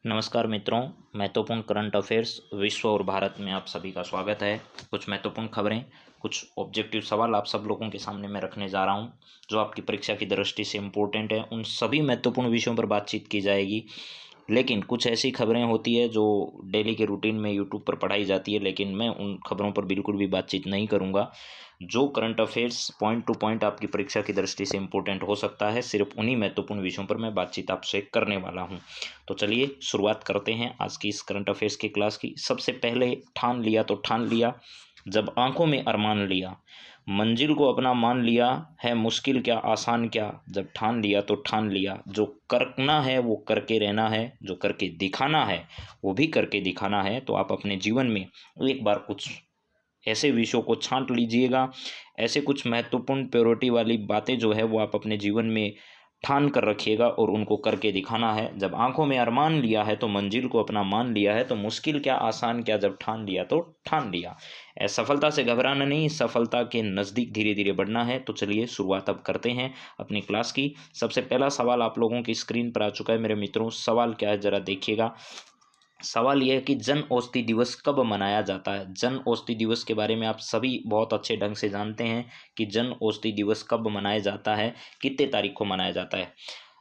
नमस्कार मित्रों, महत्वपूर्ण करंट अफेयर्स विश्व और भारत में आप सभी का स्वागत है। कुछ महत्वपूर्ण खबरें, कुछ ऑब्जेक्टिव सवाल आप सब लोगों के सामने मैं रखने जा रहा हूं, जो आपकी परीक्षा की दृष्टि से इम्पोर्टेंट है। उन सभी महत्वपूर्ण विषयों पर बातचीत की जाएगी। लेकिन कुछ ऐसी खबरें होती है जो डेली के रूटीन में यूट्यूब पर पढ़ाई जाती है, लेकिन मैं उन खबरों पर बिल्कुल भी बातचीत नहीं करूंगा। जो current affairs point two point आपकी परीक्षा की दृष्टि से इम्पोर्टेंट हो सकता है, सिर्फ उन्हीं महत्वपूर्ण विषयों पर मैं बातचीत आपसे करने वाला हूं। तो चलिए शुरुआत करते हैं आज की इस करंट अफेयर्स की क्लास की। सबसे पहले ठान लिया तो ठान लिया, जब आंखों में अरमान लिया, मंजिल को अपना मान लिया, है मुश्किल क्या आसान क्या, जब ठान लिया तो ठान लिया। जो करना है वो करके रहना है, जो करके दिखाना है वो भी करके दिखाना है। तो आप अपने जीवन में एक बार कुछ ऐसे विषयों को छांट लीजिएगा, ऐसे कुछ महत्वपूर्ण प्रायोरिटी वाली बातें जो है वो आप अपने जीवन में ठान कर रखिएगा और उनको करके दिखाना है। जब आंखों में अरमान लिया है तो मंजिल को अपना मान लिया है, तो मुश्किल क्या आसान क्या, जब ठान लिया तो ठान लिया। सफलता से घबराना नहीं, सफलता के नज़दीक धीरे धीरे बढ़ना है। तो चलिए शुरुआत अब करते हैं अपनी क्लास की। सबसे पहला सवाल आप लोगों की स्क्रीन पर आ चुका है मेरे मित्रों। सवाल क्या है जरा देखिएगा। सवाल यह है कि जन औषधि दिवस कब मनाया जाता है। जन औषधि दिवस के बारे में आप सभी बहुत अच्छे ढंग से जानते हैं कि जन औषधि दिवस कब मनाया जाता है, कितने तारीख को मनाया जाता है।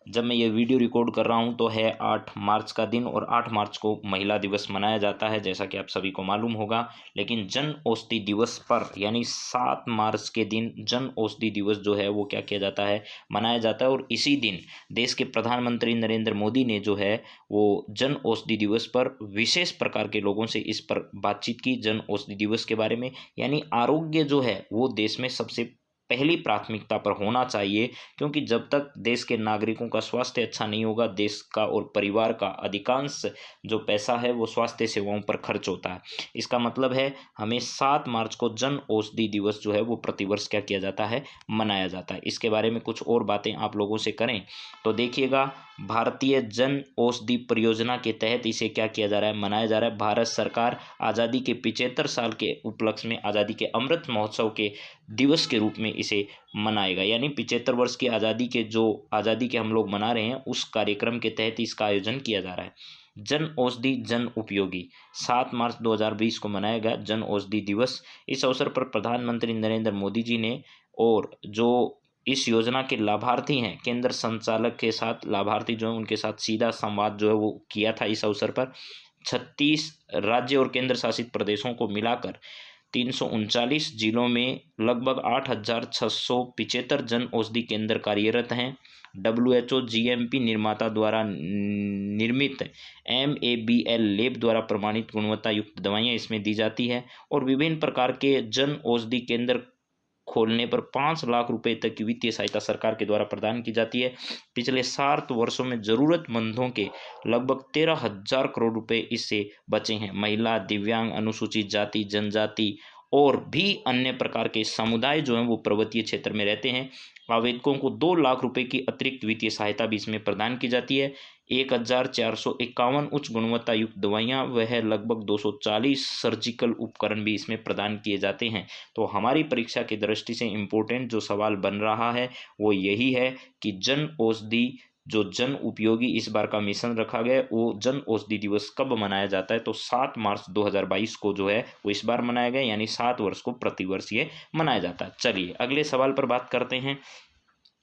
जब मैं ये वीडियो रिकॉर्ड कर रहा हूँ तो है 8 मार्च का दिन, और 8 मार्च को महिला दिवस मनाया जाता है, जैसा कि आप सभी को मालूम होगा। लेकिन जन औषधि दिवस पर यानी 7 मार्च के दिन जन औषधि दिवस जो है वो क्या किया जाता है, मनाया जाता है। और इसी दिन देश के प्रधानमंत्री नरेंद्र मोदी ने जो है वो जन औषधि दिवस पर विशेष प्रकार के लोगों से इस पर बातचीत की, जन औषधि दिवस के बारे में। यानी आरोग्य जो है वो देश में सबसे पहली प्राथमिकता पर होना चाहिए, क्योंकि जब तक देश के नागरिकों का स्वास्थ्य अच्छा नहीं होगा, देश का और परिवार का अधिकांश जो पैसा है वो स्वास्थ्य सेवाओं पर खर्च होता है। इसका मतलब है हमें 7 मार्च को जन औषधि दिवस जो है वो प्रतिवर्ष क्या किया जाता है, मनाया जाता है। इसके बारे में कुछ और बातें आप लोगों से करें तो देखिएगा, भारतीय जन औषधि परियोजना के तहत इसे क्या किया जा रहा है, मनाया जा रहा है। भारत सरकार आज़ादी के 75 साल के उपलक्ष्य में आज़ादी के अमृत महोत्सव के दिवस के रूप में इसे मनाएगा। यानी 75 वर्ष की आज़ादी के हम लोग मना रहे हैं, उस कार्यक्रम के तहत इसका आयोजन किया जा रहा है। जन औषधि जन उपयोगी 7 मार्च 2020 को मनाया गया जन औषधि दिवस। इस अवसर पर प्रधानमंत्री नरेंद्र मोदी जी ने और जो इस योजना के लाभार्थी हैं, केंद्र संचालक के साथ लाभार्थी जो है उनके साथ सीधा संवाद जो है वो किया था। इस अवसर पर 36 राज्य और केंद्र शासित प्रदेशों को मिलाकर 339 जिलों में लगभग 8,675 जन औषधि केंद्र कार्यरत हैं। WHO GMP निर्माता द्वारा निर्मित MABL लैब द्वारा प्रमाणित गुणवत्ता युक्त दवाइयाँ इसमें दी जाती है, और विभिन्न प्रकार के जन औषधि केंद्र खोलने पर 5 लाख रुपए तक की वित्तीय सहायता सरकार के द्वारा प्रदान की जाती है। पिछले 7 वर्षों में जरूरतमंदों के लगभग 13,000 करोड़ रुपए इससे बचे हैं। महिला, दिव्यांग, अनुसूचित जाति, जनजाति और भी अन्य प्रकार के समुदाय जो हैं वो पर्वतीय क्षेत्र में रहते हैं। आवेदकों को 2 लाख रुपए की अतिरिक्त वित्तीय सहायता भी इसमें प्रदान की जाती है। 1,451 उच्च गुणवत्ता युक्त दवाइयाँ वह लगभग 240 सर्जिकल उपकरण भी इसमें प्रदान किए जाते हैं। तो हमारी परीक्षा की दृष्टि से इम्पोर्टेंट जो सवाल बन रहा है वो यही है कि जन औषधि जो जन उपयोगी इस बार का मिशन रखा गया है, वो जन औषधि दिवस कब मनाया जाता है। तो 7 मार्च 2022 को जो है वो इस बार मनाया गया, यानी 7 वर्ष को प्रतिवर्ष ये मनाया जाता है। चलिए अगले सवाल पर बात करते हैं।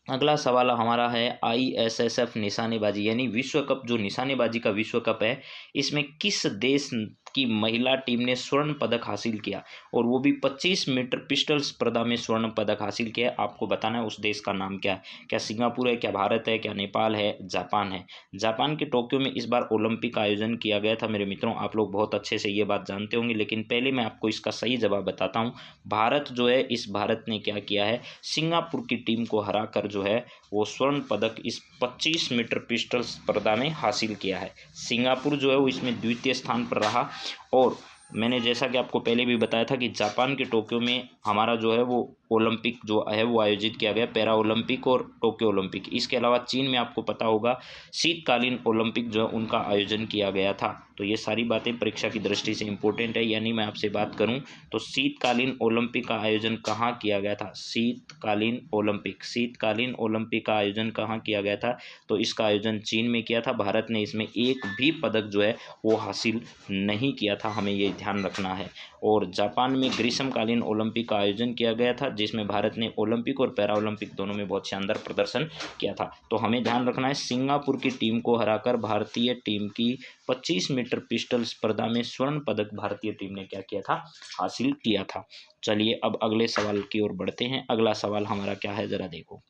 अगला सवाल हमारा है ISSF निशानेबाजी, यानी विश्व कप, जो निशानेबाजी का विश्व कप है, इसमें किस देश की महिला टीम ने स्वर्ण पदक हासिल किया, और वो भी 25 मीटर पिस्टल स्पर्धा में स्वर्ण पदक हासिल किया है। आपको बताना है उस देश का नाम क्या है। क्या सिंगापुर है, क्या भारत है, क्या नेपाल है, जापान है। जापान के टोक्यो में इस बार ओलंपिक का आयोजन किया गया था मेरे मित्रों, आप लोग बहुत अच्छे से ये बात जानते होंगे। लेकिन पहले मैं आपको इसका सही जवाब बताता हूँ। भारत जो है, इस भारत ने क्या किया है, सिंगापुर की टीम को हराकर जो है वो स्वर्ण पदक इस 25 मीटर पिस्टल स्पर्धा में हासिल किया है। सिंगापुर जो है वो इसमें द्वितीय स्थान पर रहा। और मैंने जैसा कि आपको पहले भी बताया था कि जापान के टोक्यो में हमारा जो है वो ओलंपिक जो है वो आयोजित किया गया, पैरा ओलंपिक और टोक्यो ओलंपिक। इसके अलावा चीन में आपको पता होगा शीतकालीन ओलंपिक जो है उनका आयोजन किया गया था। तो ये सारी बातें परीक्षा की दृष्टि से इंपॉर्टेंट है। यानी मैं आपसे बात करूं तो शीतकालीन ओलंपिक का आयोजन कहाँ किया गया था? शीतकालीन ओलंपिक का आयोजन कहाँ किया गया था? तो इसका आयोजन चीन में किया था। भारत ने इसमें एक भी पदक जो है वो हासिल नहीं किया था, हमें ये ध्यान रखना है। और जापान में ग्रीष्मकालीन ओलंपिक का आयोजन किया गया था, जिसमें भारत ने ओलंपिक और पैरा ओलंपिक दोनों में बहुत शानदार प्रदर्शन किया था। तो हमें ध्यान रखना है, सिंगापुर की टीम को हराकर भारतीय टीम की 25 मीटर पिस्टल स्पर्धा में स्वर्ण पदक भारतीय टीम ने क्या किया था? हासिल किया था। चलिए अब अगले सवाल की ओर बढ़ते हैं। अगला सवाल हमारा क्या है, जरा देखो।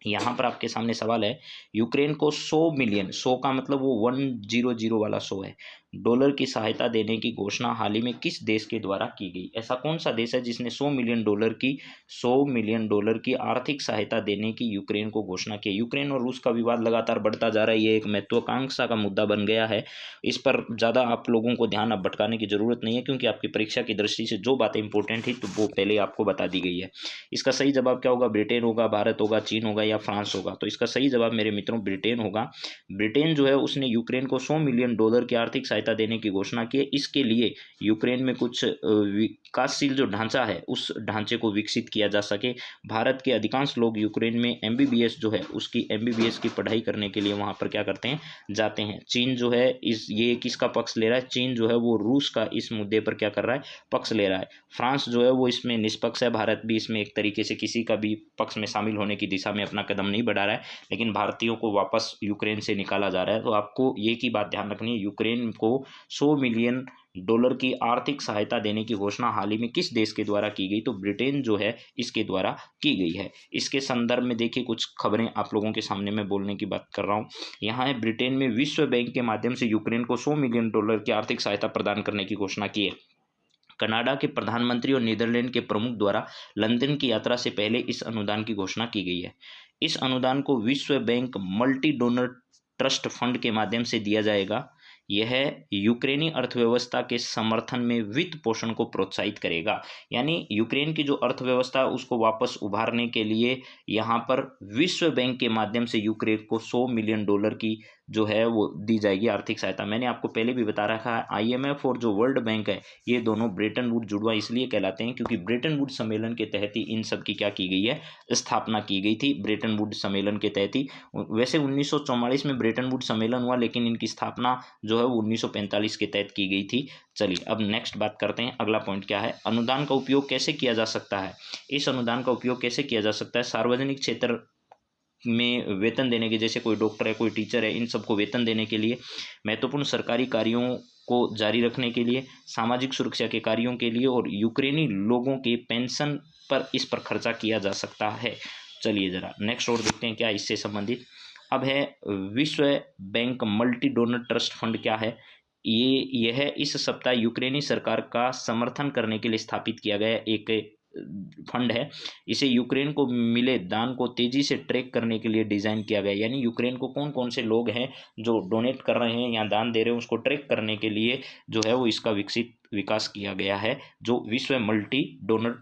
यहाँ पर आपके सामने सवाल है, यूक्रेन को 100 मिलियन, 100 का मतलब वो 100 वाला 100 है, डॉलर की सहायता देने की घोषणा हाल ही में किस देश के द्वारा की गई? ऐसा कौन सा देश है जिसने 100 मिलियन डॉलर की आर्थिक सहायता देने की यूक्रेन को घोषणा की? यूक्रेन और रूस का विवाद लगातार बढ़ता जा रहा है, ये एक महत्वाकांक्षा का मुद्दा बन गया है। इस पर ज़्यादा आप लोगों को ध्यान अब भटकाने की जरूरत नहीं है, क्योंकि आपकी परीक्षा की दृष्टि से जो बातें इंपॉर्टेंट थी तो वो पहले आपको बता दी गई है। इसका सही जवाब क्या होगा? ब्रिटेन होगा, भारत होगा, चीन होगा या फ्रांस होगा? तो इसका सही जवाब मेरे मित्रों ब्रिटेन होगा। ब्रिटेन जो है उसने यूक्रेन को 100 मिलियन डॉलर की आर्थिक सहायता देने की घोषणा की है। इसके लिए यूक्रेन में कुछ विकासशील जो ढांचा है उस ढांचे को विकसित किया जा सके। भारत के अधिकांश लोग यूक्रेन में एमबीबीएस जो है उसकी एमबीबीएस की पढ़ाई करने के लिए वहां पर क्या करते हैं? जाते हैं। चीन जो है ये किसका पक्ष ले रहा है? चीन जो है वो रूस का इस मुद्दे पर क्या कर रहा है? पक्ष ले रहा है। फ्रांस जो है वो इसमें निष्पक्ष है। भारत भी इसमें एक तरीके से किसी का भी पक्ष में शामिल होने की दिशा में अपना कदम नहीं बढ़ा रहा है, लेकिन भारतीयों को वापस यूक्रेन से निकाला जा रहा है। तो आपको ये की बात ध्यान रखनी है, यूक्रेन को 100 मिलियन डॉलर की आर्थिक सहायता देने की घोषणा हाल ही में किस देश के द्वारा की गई? तो ब्रिटेन जो है इसके द्वारा की गई है। इसके संदर्भ में देखिए कुछ खबरें आप लोगों के सामने मैं बोलने की बात कर रहा हूँ। यहाँ है, ब्रिटेन में विश्व बैंक के माध्यम से यूक्रेन को 100 मिलियन डॉलर की आर्थिक सहायता प्रदान करने की घोषणा की है। कनाडा के प्रधानमंत्री और नीदरलैंड के प्रमुख द्वारा लंदन की यात्रा से पहले इस अनुदान की घोषणा की गई है। इस अनुदान को विश्व bank multi donor trust fund के माध्यम से दिया जाएगा। यह यूक्रेनी अर्थव्यवस्था के समर्थन में वित्त पोषण को प्रोत्साहित करेगा। यानी यूक्रेन की जो अर्थव्यवस्था उसको वापस उभारने के लिए यहाँ पर विश्व बैंक के माध्यम से यूक्रेन को 100 मिलियन डॉलर की जो है वो दी जाएगी आर्थिक सहायता। मैंने आपको पहले भी बता रखा है, आईएमएफ और जो वर्ल्ड बैंक है ये दोनों ब्रेटन वुड जुड़वा इसलिए कहलाते हैं क्योंकि ब्रेटन वुड सम्मेलन के तहत ही इन सब की क्या की गई है? स्थापना की गई थी। ब्रेटन वुड सम्मेलन के तहत ही, वैसे 1944 में ब्रेटन वुड सम्मेलन हुआ, लेकिन इनकी स्थापना जो है वो 1945 के तहत की गई थी। चलिए अब नेक्स्ट बात करते हैं। अगला पॉइंट क्या है? अनुदान का उपयोग कैसे किया जा सकता है? इस अनुदान का उपयोग कैसे किया जा सकता है? सार्वजनिक क्षेत्र में वेतन देने के, जैसे कोई डॉक्टर है, कोई टीचर है, इन सबको वेतन देने के लिए, महत्वपूर्ण सरकारी कार्यों को जारी रखने के लिए, सामाजिक सुरक्षा के कार्यों के लिए और यूक्रेनी लोगों के पेंशन पर इस पर खर्चा किया जा सकता है। चलिए जरा नेक्स्ट और देखते हैं क्या इससे संबंधित। अब है विश्व bank multi donor trust fund क्या है? यह इस सप्ताह यूक्रेनी सरकार का समर्थन करने के लिए स्थापित किया गया एक फंड है। इसे यूक्रेन को मिले दान को तेजी से ट्रैक करने के लिए डिजाइन किया गया। यानी यूक्रेन को कौन कौन से लोग हैं जो डोनेट कर रहे हैं या दान दे रहे हैं उसको ट्रैक करने के लिए जो है वो इसका विकास किया गया है, जो विश्व मल्टी डोनर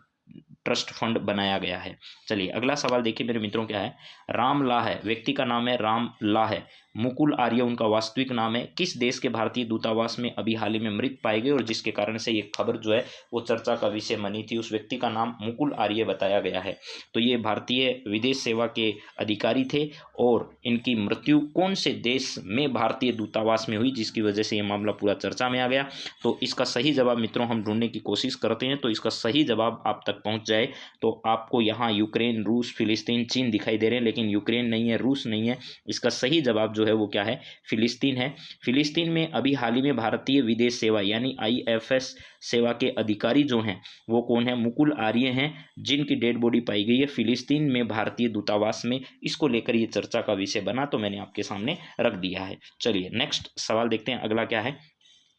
ट्रस्ट फंड बनाया गया है। चलिए अगला सवाल देखिए मेरे मित्रों क्या है? राम ला है, व्यक्ति का नाम है राम ला है। मुकुल आर्य उनका वास्तविक नाम है। किस देश के भारतीय दूतावास में अभी हाल ही में मृत पाए गए और जिसके कारण से ये खबर जो है वो चर्चा का विषय बनी थी? उस व्यक्ति का नाम मुकुल आर्य बताया गया है। तो ये भारतीय विदेश सेवा के अधिकारी थे और इनकी मृत्यु कौन से देश में भारतीय दूतावास में हुई जिसकी वजह से ये मामला पूरा चर्चा में आ गया? तो इसका सही जवाब मित्रों हम ढूंढने की कोशिश करते हैं, तो इसका सही जवाब आप तक पहुंच जाए तो आपको यहाँ यूक्रेन, रूस, फिलिस्तीन, चीन दिखाई दे रहे हैं, लेकिन यूक्रेन नहीं है, रूस नहीं है। इसका सही जवाब जो है वो क्या है? फिलिस्तीन है। फिलिस्तीन में अभी हाल ही में भारतीय विदेश सेवा यानी आईएफएस सेवा के अधिकारी जो हैं वो कौन है? मुकुल आर्य हैं, जिनकी डेड बॉडी पाई गई है फिलिस्तीन में भारतीय दूतावास में। इसको लेकर ये चर्चा का विषय बना तो मैंने आपके सामने रख दिया है। चलिए नेक्स्ट सवाल देखते हैं अगला क्या है।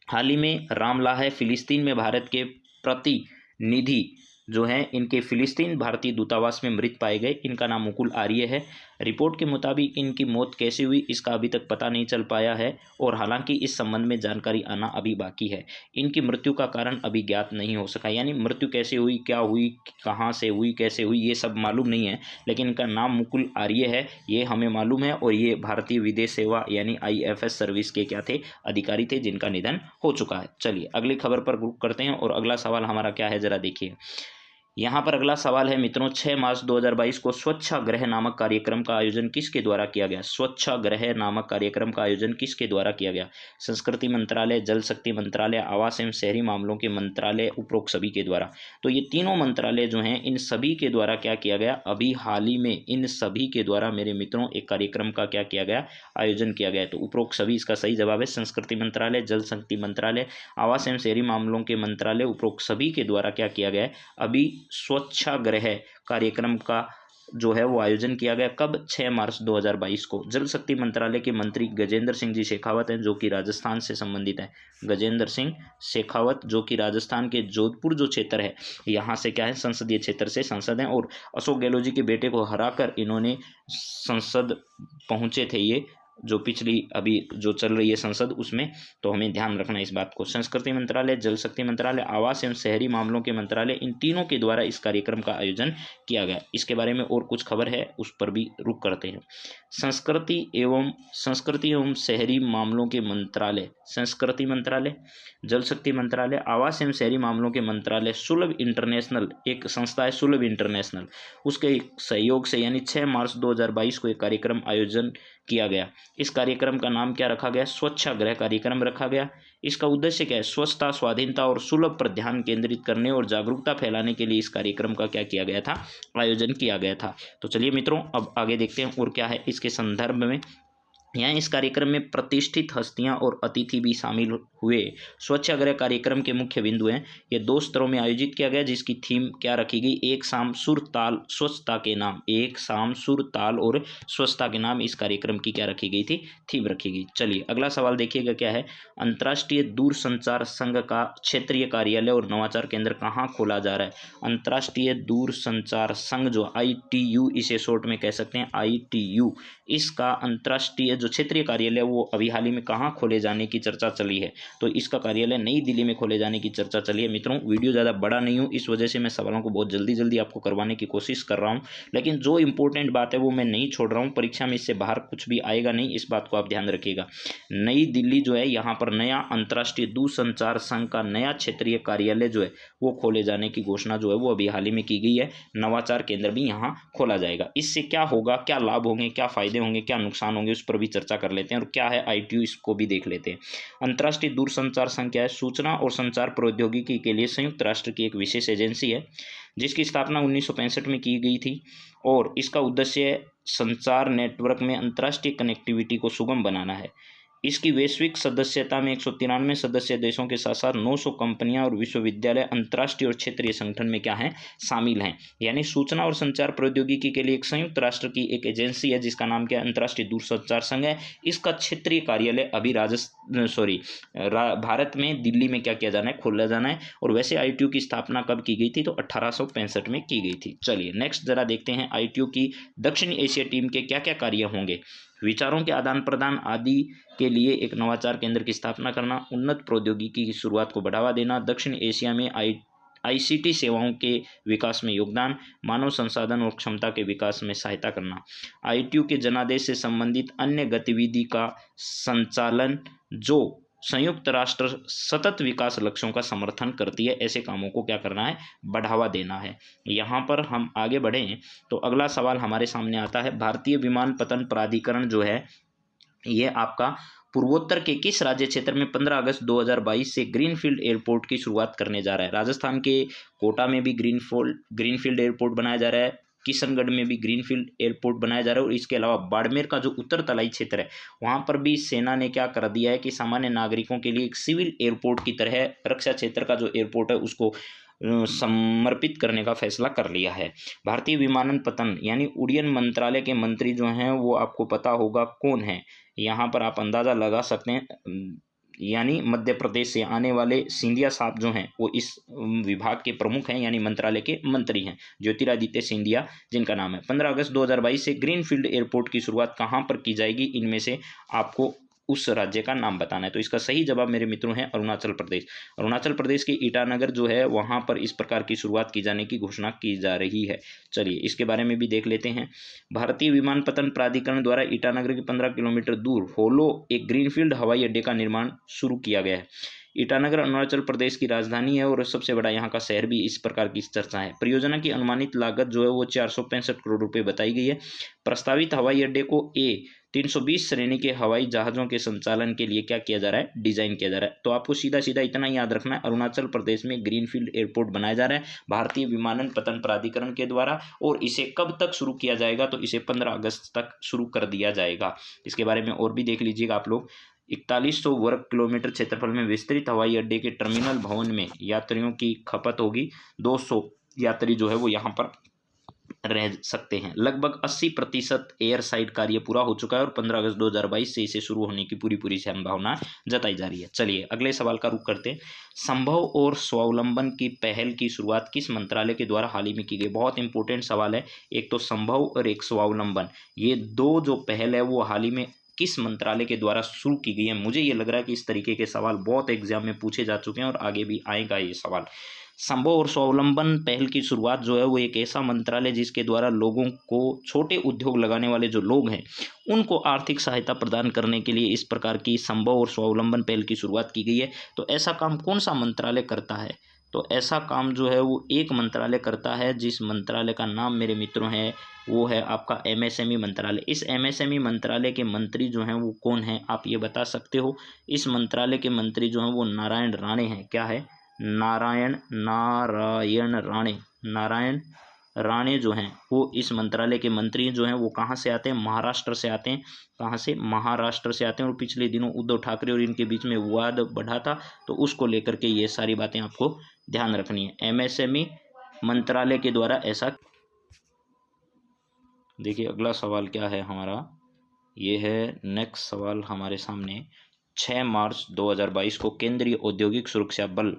हाल ही में रामला है फिलिस्तीन में भारत के प्रतिनिधि जो हैं इनके फिलिस्तीन भारतीय दूतावास में मृत पाए गए। इनका नाम मुकुल आर्य है। रिपोर्ट के मुताबिक इनकी मौत कैसे हुई इसका अभी तक पता नहीं चल पाया है और हालांकि इस संबंध में जानकारी आना अभी बाकी है। इनकी मृत्यु का कारण अभी ज्ञात नहीं हो सका, यानी मृत्यु कैसे हुई, क्या हुई, कहाँ से हुई, कैसे हुई, ये सब मालूम नहीं है। लेकिन इनका नाम मुकुल आर्य है, ये हमें मालूम है, और ये भारतीय विदेश सेवा यानी IFS सर्विस के क्या थे, अधिकारी थे, जिनका निधन हो चुका है। चलिए अगली खबर पर रुक करते हैं और अगला सवाल हमारा क्या है जरा देखिए। यहाँ पर अगला सवाल है मित्रों, 6 मार्च 2022 को स्वच्छाग्रह नामक कार्यक्रम का आयोजन किसके द्वारा किया गया? स्वच्छाग्रह नामक कार्यक्रम का आयोजन किसके द्वारा किया गया? संस्कृति मंत्रालय, जल शक्ति मंत्रालय, आवास एवं शहरी मामलों के मंत्रालय, उपरोक्त सभी के द्वारा। तो ये तीनों मंत्रालय जो हैं इन सभी के द्वारा क्या किया गया? अभी हाल ही में इन सभी के द्वारा मेरे मित्रों एक कार्यक्रम का क्या किया गया? आयोजन किया गया। तो उपरोक्त सभी इसका सही जवाब है। संस्कृति मंत्रालय, जल शक्ति मंत्रालय, आवास एवं शहरी मामलों के मंत्रालय, उपरोक्त सभी के द्वारा क्या किया गया है? अभी स्वच्छाग्रह कार्यक्रम का जो है वो आयोजन किया गया। कब? 6 मार्च 2022 को। जल शक्ति मंत्रालय के मंत्री गजेंद्र सिंह जी शेखावत हैं, जो कि राजस्थान से संबंधित है। गजेंद्र सिंह शेखावत जो कि राजस्थान के जोधपुर जो क्षेत्र है यहाँ से क्या है, संसदीय क्षेत्र से सांसद हैं, और अशोक गहलोत जी के बेटे को हराकर इन्होंने संसद पहुंचे थे, ये जो पिछली अभी जो चल रही है संसद उसमें। तो हमें ध्यान रखना है इस बात को। संस्कृति मंत्रालय, जल शक्ति मंत्रालय, आवास एवं शहरी मामलों के मंत्रालय, इन तीनों के द्वारा इस कार्यक्रम का आयोजन किया गया। इसके बारे में और कुछ खबर है, उस पर भी रुक करते हैं। संस्कृति एवं शहरी मामलों के मंत्रालय, संस्कृति मंत्रालय, जल शक्ति मंत्रालय, आवास एवं शहरी मामलों के मंत्रालय, सुलभ इंटरनेशनल एक संस्था है, सुलभ इंटरनेशनल, उसके सहयोग से यानी 6 मार्च 2022 को एक कार्यक्रम आयोजन किया गया। इस कार्यक्रम का नाम क्या रखा गया? स्वच्छाग्रह कार्यक्रम रखा गया। इसका उद्देश्य क्या है? स्वच्छता, स्वाधीनता और सुलभ पर ध्यान केंद्रित करने और जागरूकता फैलाने के लिए इस कार्यक्रम का क्या किया गया था? आयोजन किया गया था। तो चलिए मित्रों अब आगे देखते हैं और क्या है इसके संदर्भ में। यहाँ इस कार्यक्रम में प्रतिष्ठित हस्तियां और अतिथि भी शामिल हुए। स्वच्छाग्रह कार्यक्रम के मुख्य बिंदु हैं, ये 2 स्तरों में आयोजित किया गया, जिसकी थीम क्या रखी गई? एक शाम सुर ताल स्वच्छता के नाम, एक शाम सुर ताल और स्वच्छता के नाम इस कार्यक्रम की क्या रखी गई थी? थीम रखी गई। चलिए अगला सवाल देखिएगा क्या है। अंतर्राष्ट्रीय दूरसंचार संघ का क्षेत्रीय कार्यालय और नवाचार केंद्र कहाँ खोला जा रहा है? अंतर्राष्ट्रीय दूरसंचार संघ जो ITU इसे शॉर्ट में कह सकते हैं, ITU, इसका अंतर्राष्ट्रीय जो क्षेत्रीय कार्यालय वो अभी हाल ही में कहाँ खोले जाने की चर्चा चली है? तो इसका कार्यालय नई दिल्ली में खोले जाने की चर्चा चली है। मित्रों वीडियो ज़्यादा बड़ा नहीं हूँ, इस वजह से मैं सवालों को बहुत जल्दी जल्दी आपको करवाने की कोशिश कर रहा हूँ, लेकिन जो इंपॉर्टेंट बात है वो मैं नहीं छोड़ रहा हूँ। परीक्षा में इससे बाहर कुछ भी आएगा नहीं, इस बात को आप ध्यान रखिएगा। नई दिल्ली जो है यहाँ पर नया अंतर्राष्ट्रीय दूरसंचार संघ का नया क्षेत्रीय कार्यालय जो है वो खोले जाने की घोषणा जो है वो अभी हाल ही में की गई है। नवाचार केंद्र भी यहाँ खोला जाएगा। इससे क्या होगा, क्या लाभ होंगे, क्या फायदे होंगे, क्या नुकसान होंगे, उस पर भी चर्चा कर लेते हैं। और क्या है ITU, इसको भी देख लेते हैं। अंतर्राष्ट्रीय दूरसंचार संघ क्या है? सूचना और संचार प्रौद्योगिकी के लिए संयुक्त राष्ट्र की एक विशेष एजेंसी है, जिसकी स्थापना 1965 में की गई थी, और इसका उद्देश्य संचार नेटवर्क में अंतर्राष्ट्रीय कनेक्टिविटी को सुगम बनाना है। इसकी वैश्विक सदस्यता में 193 सदस्य देशों के साथ साथ 900 कंपनियां और विश्वविद्यालय अंतर्राष्ट्रीय और क्षेत्रीय संगठन में क्या हैं? शामिल हैं। यानी सूचना और संचार प्रौद्योगिकी के लिए एक संयुक्त राष्ट्र की एक एजेंसी है, जिसका नाम क्या है? अंतर्राष्ट्रीय दूरसंचार संघ है। इसका क्षेत्रीय कार्यालय अभी भारत में दिल्ली में क्या किया जाना है? खोला जाना है। और वैसे ITU की स्थापना कब की गई थी? तो 1865 में की गई थी। चलिए नेक्स्ट जरा देखते हैं ITU की दक्षिण एशिया टीम के क्या क्या कार्य होंगे। विचारों के आदान प्रदान आदि के लिए एक नवाचार केंद्र की स्थापना करना, उन्नत प्रौद्योगिकी की शुरुआत को बढ़ावा देना, दक्षिण एशिया में ICT सेवाओं के विकास में योगदान, मानव संसाधन और क्षमता के विकास में सहायता करना, ITU के जनादेश से संबंधित अन्य गतिविधि का संचालन जो संयुक्त राष्ट्र सतत विकास लक्ष्यों का समर्थन करती है, ऐसे कामों को क्या करना है? बढ़ावा देना है। यहाँ पर हम आगे बढ़ें तो अगला सवाल हमारे सामने आता है। भारतीय विमानपत्तन प्राधिकरण जो है ये आपका पूर्वोत्तर के किस राज्य क्षेत्र में 15 अगस्त 2022 से ग्रीनफील्ड एयरपोर्ट की शुरुआत करने जा रहा है? राजस्थान के कोटा में भी ग्रीनफील्ड एयरपोर्ट बनाया जा रहा है, किशनगढ़ में भी ग्रीनफील्ड एयरपोर्ट बनाया जा रहा है, और इसके अलावा बाड़मेर का जो उत्तर तलाई क्षेत्र है वहाँ पर भी सेना ने क्या कर दिया है कि सामान्य नागरिकों के लिए एक सिविल एयरपोर्ट की तरह रक्षा क्षेत्र का जो एयरपोर्ट है उसको समर्पित करने का फैसला कर लिया है। भारतीय विमानपत्तन यानी उड्डयन मंत्रालय के मंत्री जो हैं वो आपको पता होगा कौन है। यहाँ पर आप अंदाज़ा लगा सकते हैं, यानी मध्य प्रदेश से आने वाले सिंधिया साहब जो हैं वो इस विभाग के प्रमुख हैं, यानी मंत्रालय के मंत्री हैं, ज्योतिरादित्य सिंधिया जिनका नाम है। 15 अगस्त 2022 से ग्रीनफील्ड एयरपोर्ट की शुरुआत कहाँ पर की जाएगी, इनमें से आपको उस राज्य का नाम बताना है। तो इसका सही जवाब मेरे मित्रों है अरुणाचल प्रदेश। अरुणाचल प्रदेश के ईटानगर जो है वहाँ पर इस प्रकार की शुरुआत की जाने की घोषणा की जा रही है। चलिए इसके बारे में भी देख लेते हैं। भारतीय विमानपत्तन प्राधिकरण द्वारा ईटानगर के 15 किलोमीटर दूर होलो एक ग्रीनफील्ड हवाई अड्डे का निर्माण शुरू किया गया है। ईटानगर अरुणाचल प्रदेश की राजधानी है और सबसे बड़ा यहाँ का शहर भी इस प्रकार की चर्चा है। परियोजना की अनुमानित लागत जो है वो 465 करोड़ रुपए बताई गई है। प्रस्तावित हवाई अड्डे को A320 श्रेणी के हवाई जहाज़ों के संचालन के लिए क्या किया जा रहा है, डिजाइन किया जा रहा है। तो आपको सीधा सीधा इतना याद रखना है, अरुणाचल प्रदेश में ग्रीनफील्ड एयरपोर्ट बनाया जा रहा है भारतीय विमानपत्तन प्राधिकरण के द्वारा, और इसे कब तक शुरू किया जाएगा, तो इसे 15 अगस्त तक शुरू कर दिया जाएगा। इसके बारे में और भी देख लीजिएगा आप लोग। 4100 वर्ग किलोमीटर क्षेत्रफल में विस्तृत हवाई अड्डे के टर्मिनल भवन में यात्रियों की खपत होगी। 200 यात्री जो है वो यहाँ पर रह सकते हैं। लगभग 80% एयर साइड कार्य पूरा हो चुका है और 15 अगस्त 2022 से इसे शुरू होने की पूरी संभावना जताई जा रही है। चलिए अगले सवाल का रुख करते हैं। संभव और स्वावलंबन की पहल की शुरुआत किस मंत्रालय के द्वारा हाल ही में की गई? बहुत इंपॉर्टेंट सवाल है। एक तो संभव और एक स्वावलंबन, ये दो जो पहल है वो हाल ही में किस मंत्रालय के द्वारा शुरू की गई है? मुझे ये लग रहा है कि इस तरीके के सवाल बहुत एग्जाम में पूछे जा चुके हैं और आगे भी आएगा ये सवाल। संभव और स्वावलंबन पहल की शुरुआत जो है वो एक ऐसा मंत्रालय जिसके द्वारा लोगों को, छोटे उद्योग लगाने वाले जो लोग हैं उनको आर्थिक सहायता प्रदान करने के लिए इस प्रकार की संभव और स्वावलंबन पहल की शुरुआत की गई है। तो ऐसा काम कौन सा मंत्रालय करता है? तो ऐसा काम जो है वो एक मंत्रालय करता है, जिस मंत्रालय का नाम मेरे मित्रों है वो है आपका MSME मंत्रालय। इस MSME मंत्रालय के मंत्री जो हैं वो कौन हैं, आप ये बता सकते हो? इस मंत्रालय के मंत्री जो हैं वो नारायण राणे हैं। क्या है? नारायण राणे जो हैं वो इस मंत्रालय के मंत्री जो हैं वो कहाँ से आते हैं? महाराष्ट्र से आते हैं। कहाँ से? महाराष्ट्र से आते हैं। और पिछले दिनों उद्धव ठाकरे और इनके बीच में विवाद बढ़ा था, तो उसको लेकर के ये सारी बातें आपको ध्यान रखनी है। MSME मंत्रालय के द्वारा ऐसा। देखिए अगला सवाल क्या है हमारा, ये है नेक्स्ट सवाल हमारे सामने। 6 मार्च 2022 को केंद्रीय औद्योगिक सुरक्षा बल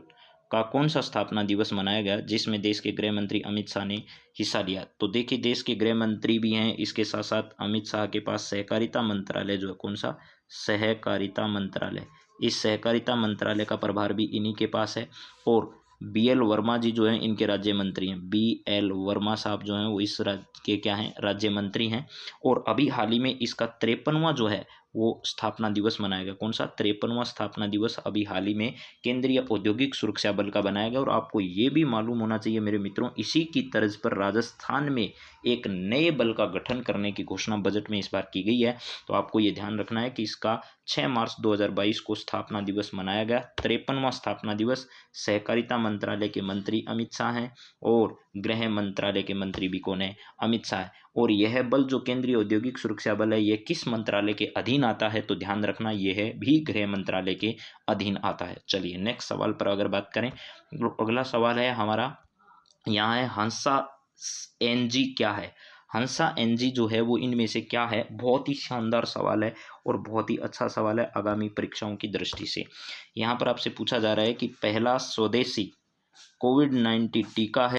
का कौन सा स्थापना दिवस मनाया गया जिसमें देश के गृह मंत्री अमित शाह ने हिस्सा लिया? तो देखिए देश के गृह मंत्री भी हैं, इसके साथ साथ अमित शाह के पास सहकारिता मंत्रालय जो है, कौन सा? सहकारिता मंत्रालय। इस सहकारिता मंत्रालय का प्रभार भी इन्हीं के पास है। और BL वर्मा जी जो हैं इनके राज्य मंत्री हैं। BL वर्मा साहब जो हैं वो इस राज्य के क्या हैं? राज्य मंत्री हैं। और अभी हाल ही में इसका 53वां जो है वो स्थापना दिवस मनाया गया। कौन सा? 53वां स्थापना दिवस अभी हाल ही में केंद्रीय औद्योगिक सुरक्षा बल का बनाया गया। और आपको ये भी मालूम होना चाहिए मेरे मित्रों, इसी की तर्ज पर राजस्थान में एक नए बल का गठन करने की घोषणा बजट में इस बार की गई है। तो आपको ये ध्यान रखना है कि इसका 6 मार्च 2022 को स्थापना दिवस मनाया गया। 53वां स्थापना दिवस। सहकारिता मंत्रालय के मंत्री अमित शाह हैं और गृह मंत्रालय के मंत्री भी कौन है? अमित शाह है। और यह बल जो केंद्रीय औद्योगिक सुरक्षा बल है, यह किस मंत्रालय के अधीन आता है? तो ध्यान रखना यह भी गृह मंत्रालय के अधीन आता है। चलिए नेक्स्ट सवाल पर अगर बात करें, अगला सवाल है हमारा, यहाँ है हंसा NG क्या है? हंसा NG जो है वो इनमें से क्या है? बहुत ही शानदार सवाल है और बहुत ही अच्छा सवाल है आगामी परीक्षाओं की दृष्टि से। यहाँ पर आपसे पूछा जा रहा है कि पहला स्वदेशी कोविड-19 टीका है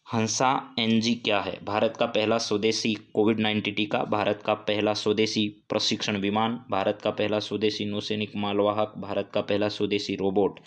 हंसा NG क्या है? भारत का पहला स्वदेशी कोविड-19 टीका, भारत का पहला स्वदेशी प्रशिक्षण विमान, भारत का पहला स्वदेशी नौसैनिक मालवाहक, भारत का पहला स्वदेशी रोबोट।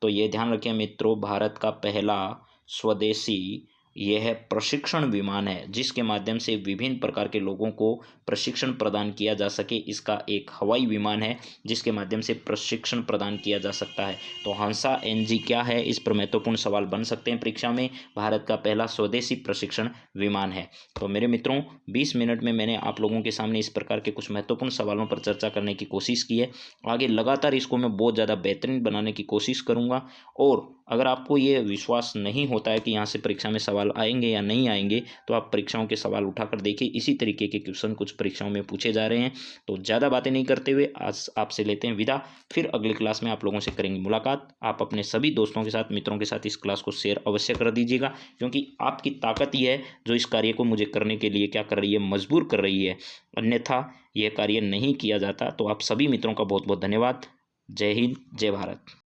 तो ये ध्यान रखें मित्रों, भारत का पहला स्वदेशी यह प्रशिक्षण विमान है जिसके माध्यम से विभिन्न प्रकार के लोगों को प्रशिक्षण प्रदान किया जा सके। इसका एक हवाई विमान है जिसके माध्यम से प्रशिक्षण प्रदान किया जा सकता है। तो हंसा NG क्या है, इस पर महत्वपूर्ण सवाल बन सकते हैं परीक्षा में। भारत का पहला स्वदेशी प्रशिक्षण विमान है। तो मेरे मित्रों 20 मिनट में मैंने आप लोगों के सामने इस प्रकार के कुछ महत्वपूर्ण सवालों पर चर्चा करने की कोशिश की है। आगे लगातार इसको मैं बहुत ज़्यादा बेहतरीन बनाने की कोशिश करूँगा। और अगर आपको ये विश्वास नहीं होता है कि यहाँ से परीक्षा में सवाल आएंगे या नहीं आएंगे, तो आप परीक्षाओं के सवाल उठाकर देखिए, इसी तरीके के क्वेश्चन कुछ परीक्षाओं में पूछे जा रहे हैं। तो ज़्यादा बातें नहीं करते हुए आज आपसे लेते हैं विदा। फिर अगली क्लास में आप लोगों से करेंगे मुलाकात। आप अपने सभी दोस्तों के साथ, मित्रों के साथ इस क्लास को शेयर अवश्य कर दीजिएगा, क्योंकि आपकी ताकत ही है जो इस कार्य को मुझे करने के लिए क्या कर रही है? मजबूर कर रही है। अन्यथा यह कार्य नहीं किया जाता। तो आप सभी मित्रों का बहुत बहुत धन्यवाद। जय हिंद, जय भारत।